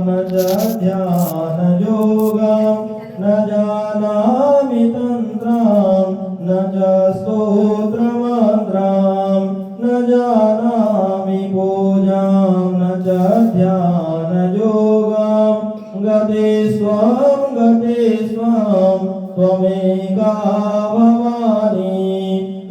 न च ध्यानयोगं न जानामि तन्त्रं न च स्तोत्रमन्त्रं न जानामि पूजां न च ध्यानयोगं गते स्वं त्वमेका भवानी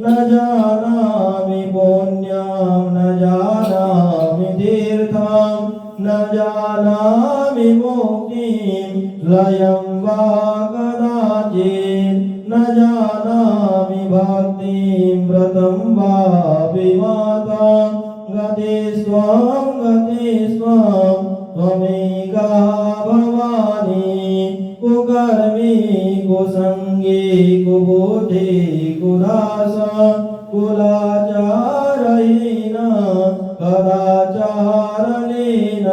न जानामि पुण्यं न जानामि तीर्थं न जानामि मुक्तिं लयं वा कदाचित् न जानामि भक्तिं व्रतं वा विमातं गते स्वं त्वमेका भवानी कुकर्मी कुसंगी कुबुद्धि कुदास कुलाचारहीन कदाचारणेन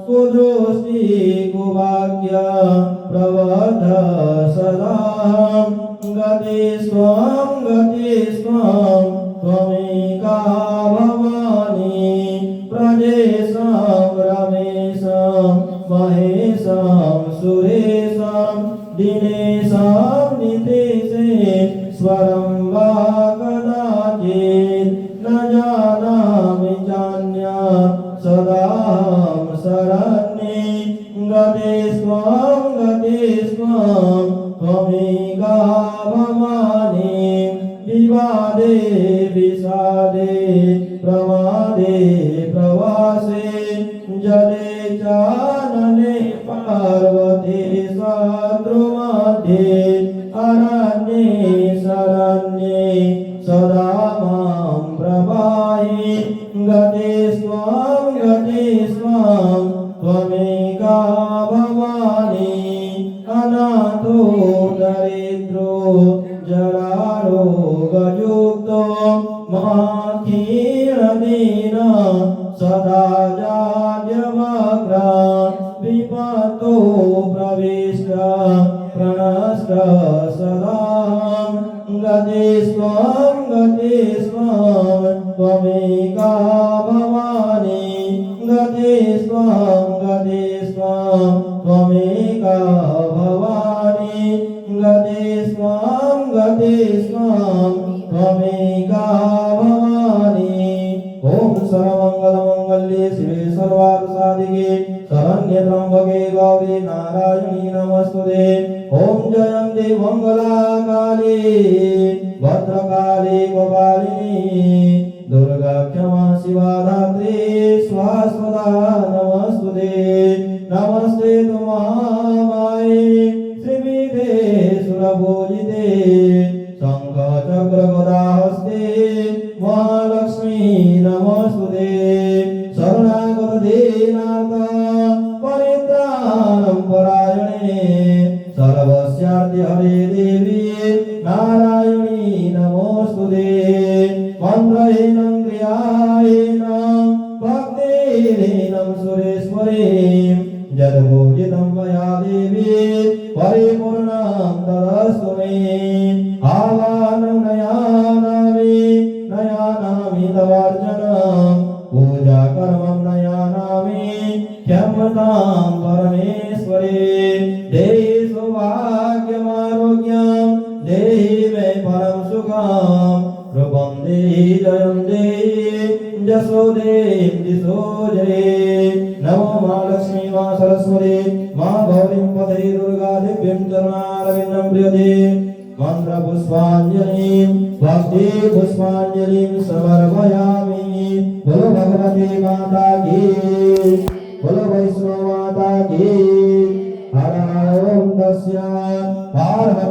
कुदृष्टि कुवाक्य प्रबद्ध सदाहं गते स्वं त्वमेका भवानी प्रजेशं रमेशं महेशं सुरेशं दिनेशं नितेशेश्वरं वा कदाचित् न जानामि चान्यं सदाहं शरण्ये गते स्वं त्वमेका भवानी विवादे विषादे प्रमादे प्रवासे जले चानने पार्वती शत्रुमध्ये अरण्ये शरण्ये सदा मां प्रभाहि गते स्वं त्वमेका भवानी अनाथो दरिद्रो जरारोगयुक्तो महाक्षीणदीन सदा जाड्यमग्रान् विपतो प्रविष्ट प्रणष्ट सदाहं गते स्वं त्वमेका भवानी गते स्वं त्वमेका भवानी गते स्वं त्वमेका भवानी। ओम सर्वमंगलमंगल्ये शिवे सर्वार्थसाधिके शरण्ये त्र्यंबके गौरी नारायणी नमस्तुते। ओम जयन्ती मंगलाकाली भद्रकाली गोपालिनी दुर्गा क्षमा शिवा धात्री स्वास्वदा नमस्तुते। नमस्ते महामाये श्रीविदे सुरपूजिते शंख चक्र गदाहस्ते महालक्ष्मी नमस्तुते। शरणागत दीनार्थ परित्राणं परायणे सर्वस्यार्थे हरे देवी नारायणी नमोस्तुते। मंत्रहीनं क्रियाहीनं भक्तिहीनं सुरेश्वरीं यद्भोजितं मया देवी परिपूर्णं तदस्तु मे। आवाहनं नयानामि तवार्चनं पूजा कर्मं नयानामि क्षमतां परमेश्वरी। देहि सौभाग्यमारोग्यं देहि मे परं सुखं रूपं देहि जयं देहि जसो देहि दिशो जये। नमो महालक्ष्मी मा सरस्वती मा गौरीं पते दुर्गा देवीं चरणारविन्दं प्रियते। मंत्र पुष्पांजलिं भक्ति पुष्पांजलिं समर्पयामि। बोलो भगवती माता की, बोलो वैष्णव माता की। हर हर ओम तस्य पार्वती